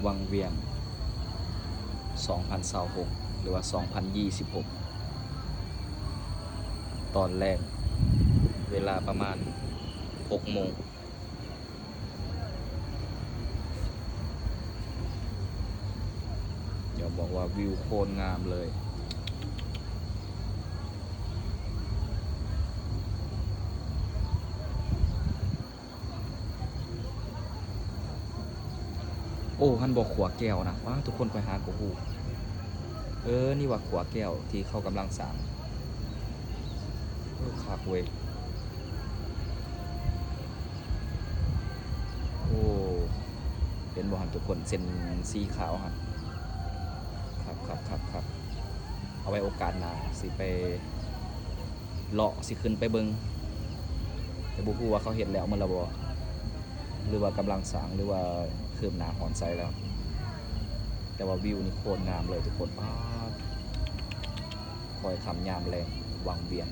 วังเวียง2026หรือว่า2026ตอนแรกเวลาประมาณ6โมงเดี๋ยวบอกว่าวิวโคตรงามเลยโอ้ฮันบอกขวาแก้วนะว้าทุกคนไปหากูฮูนี่ว่าขวาแก้วที่เขากำลังสร้างคักเว้ยโอ้เป็นบ่หันทุกคนเส้นสีขาวฮะครับเอาไว้โอกาสหน้าสิไปเลาะสิขึ้นไปเบิงแต่บุฮูว่าเขาเห็นแล้วมันละบ่หรือว่ากำลังสร้างหรือว่าคืบหน้าหอนไซแล้วแต่ว่าวิวนี่โคตรงามเลยทุกคนคอยคำยามแรงวังเวียง